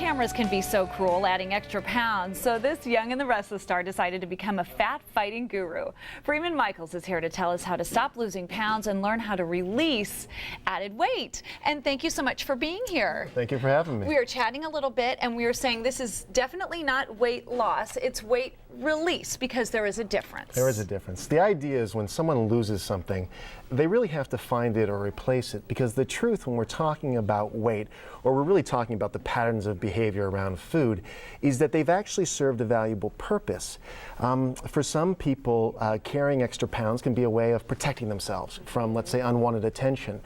cameras can be so cruel, adding extra pounds, so this Young and the Restless star decided to become a fat-fighting guru. Freeman Michaels is here to tell us how to stop losing pounds and learn how to release added weight. And thank you so much for being here. Thank you for having me. We were chatting a little bit, and we were saying this is definitely not weight loss, it's weight release, because there is a difference. There is a difference. The idea is when someone loses something, they really have to find it or replace it, because the truth when we're talking about weight, or we're really talking about the patterns of behavior around food, is that they've actually served a valuable purpose. For some people, carrying extra pounds can be a way of protecting themselves from, let's say, unwanted attention.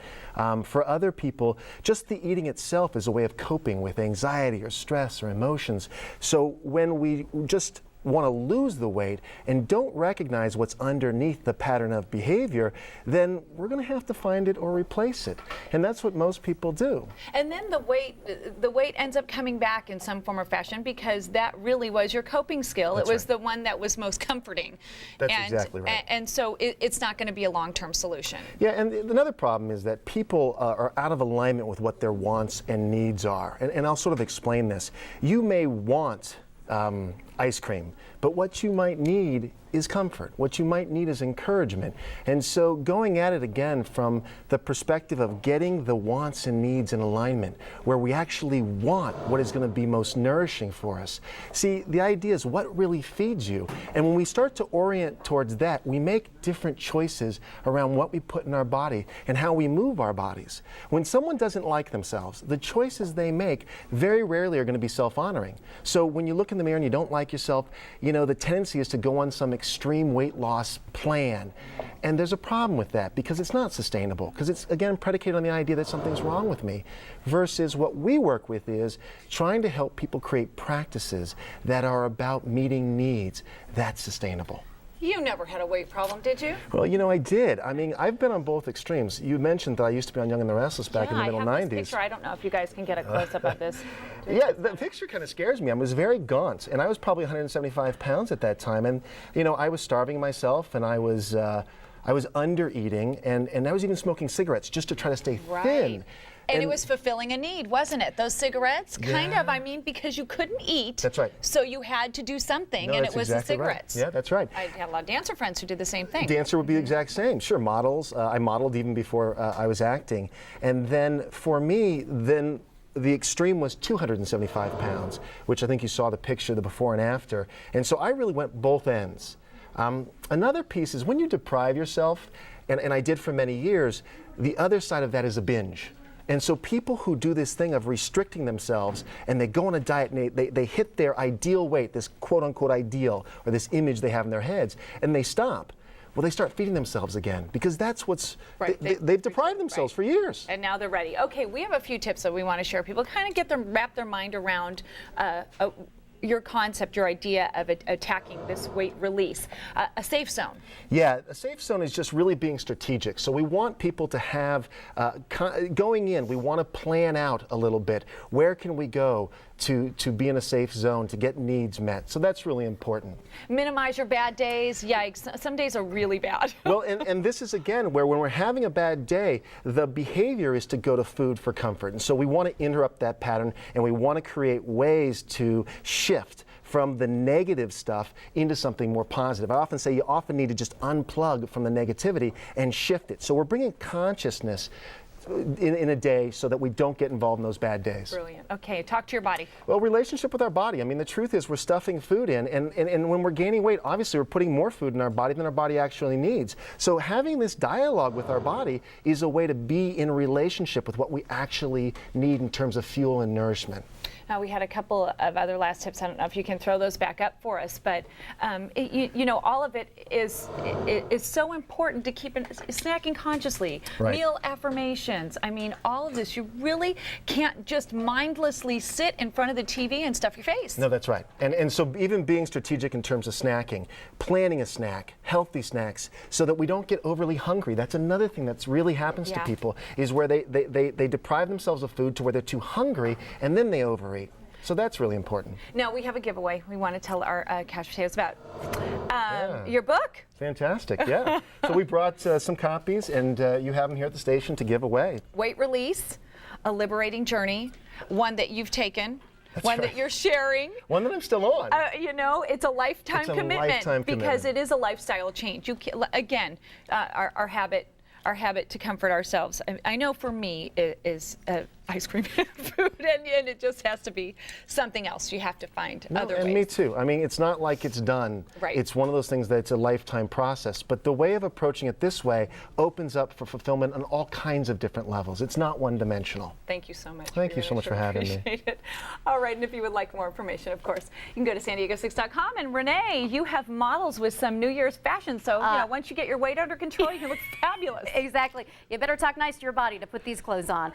For other people, just the eating itself is a way of coping with anxiety or stress or emotions. So when we just want to lose the weight and don't recognize what's underneath the pattern of behavior, then we're going to have to find it or replace it. And that's what most people do. And then the weight ends up coming back in some form or fashion, because that really was your coping skill. That's it was right. the one that was most comforting. That's exactly right. And so it's not going to be a long-term solution. Yeah, and another problem is that people are out of alignment with what their wants and needs are. And I'll sort of explain this. You may want ice cream, but what you might need is comfort. What you might need is encouragement. And so going at it again from the perspective of getting the wants and needs in alignment, where we actually want what is going to be most nourishing for us. See, the idea is what really feeds you. And when we start to orient towards that, we make different choices around what we put in our body and how we move our bodies. When someone doesn't like themselves, the choices they make very rarely are going to be self-honoring. So when you look in the mirror and you don't like yourself, you know, the tendency is to go on some extreme weight loss plan. And there's a problem with that, because it's not sustainable, because it's, again, predicated on the idea that something's wrong with me, versus what we work with is trying to help people create practices that are about meeting needs. That's sustainable. You never had a weight problem, did you? Well, you know, I did. I mean, I've been on both extremes. You mentioned that I used to be on Young and the Restless back in the middle 90s. I have this picture. I don't know if you guys can get a close-up of this. Yeah, the picture kind of scares me. I was very gaunt, and I was probably 175 pounds at that time. And, you know, I was starving myself, and I was under eating, and I was even smoking cigarettes just to try to stay thin. And it was fulfilling a need, wasn't it? Those cigarettes, kind of. I mean, because you couldn't eat. That's right. So you had to do something, No, and that's it was exactly the cigarettes. Right. Yeah, that's right. I had a lot of dancer friends who did the same thing. Dancer would be the exact same. Sure, models. I modeled even before I was acting. And then for me, the extreme was 275 pounds, which I think you saw the picture, the before and after. And so I really went both ends. Another piece is when you deprive yourself, and I did for many years, the other side of that is a binge. And so people who do this thing of restricting themselves and they go on a diet and they hit their ideal weight, this quote-unquote ideal, or this image they have in their heads, and they stop. Well, they start feeding themselves again, because that's what's, right. They've deprived themselves for years. And now they're ready. Okay, we have a few tips that we want to share. People kind of get them, wrap their mind around your concept, your idea of attacking this weight release. A safe zone. Yeah, a safe zone is just really being strategic. So we want people to have, going in, we want to plan out a little bit. Where can we go to be in a safe zone, to get needs met? So that's really important. Minimize your bad days. Yikes, some days are really bad. Well, and this is, again, where when we're having a bad day, the behavior is to go to food for comfort. And so we want to interrupt that pattern, and we want to create ways to shift from the negative stuff into something more positive. I often say you often need to just unplug from the negativity and shift it. So we're bringing consciousness in a day so that we don't get involved in those bad days. Brilliant. Okay, talk to your body. Well, relationship with our body. I mean, the truth is we're stuffing food in, and when we're gaining weight, obviously we're putting more food in our body than our body actually needs. So having this dialogue with our body is a way to be in relationship with what we actually need in terms of fuel and nourishment. Now, we had a couple of other last tips. I don't know if you can throw those back up for us, but you know, all of it is so important to keep snacking consciously. Right. Meal affirmations. I mean, all of this. You really can't just mindlessly sit in front of the TV and stuff your face. No, that's right. And so even being strategic in terms of snacking, planning a snack, healthy snacks, so that we don't get overly hungry. That's another thing that really happens to people, is where they deprive themselves of food to where they're too hungry, and then they overeat. So that's really important. Now, we have a giveaway we want to tell our couch potatoes about. Your book. Fantastic, yeah. So we brought some copies, and you have them here at the station to give away. Weight Release, A Liberating Journey, one that you've taken one right. that you're sharing. One that I'm still on. You know, it's a lifetime It's a commitment lifetime because commitment. it is a lifestyle change. You can, again, our habit to comfort ourselves. I know for me it is ice cream and food, and it just has to be something else. You have to find other ways. And me too. I mean, it's not like it's done. Right. It's one of those things that's a lifetime process. But the way of approaching it this way opens up for fulfillment on all kinds of different levels. It's not one-dimensional. Thank you so much. Thank you so much for having me. Appreciate it. All right, and if you would like more information, of course, you can go to san-diego6.com. And Renee, you have models with some New Year's fashion, so you know, once you get your weight under control, you can look fabulous. Exactly. You better talk nice to your body to put these clothes on.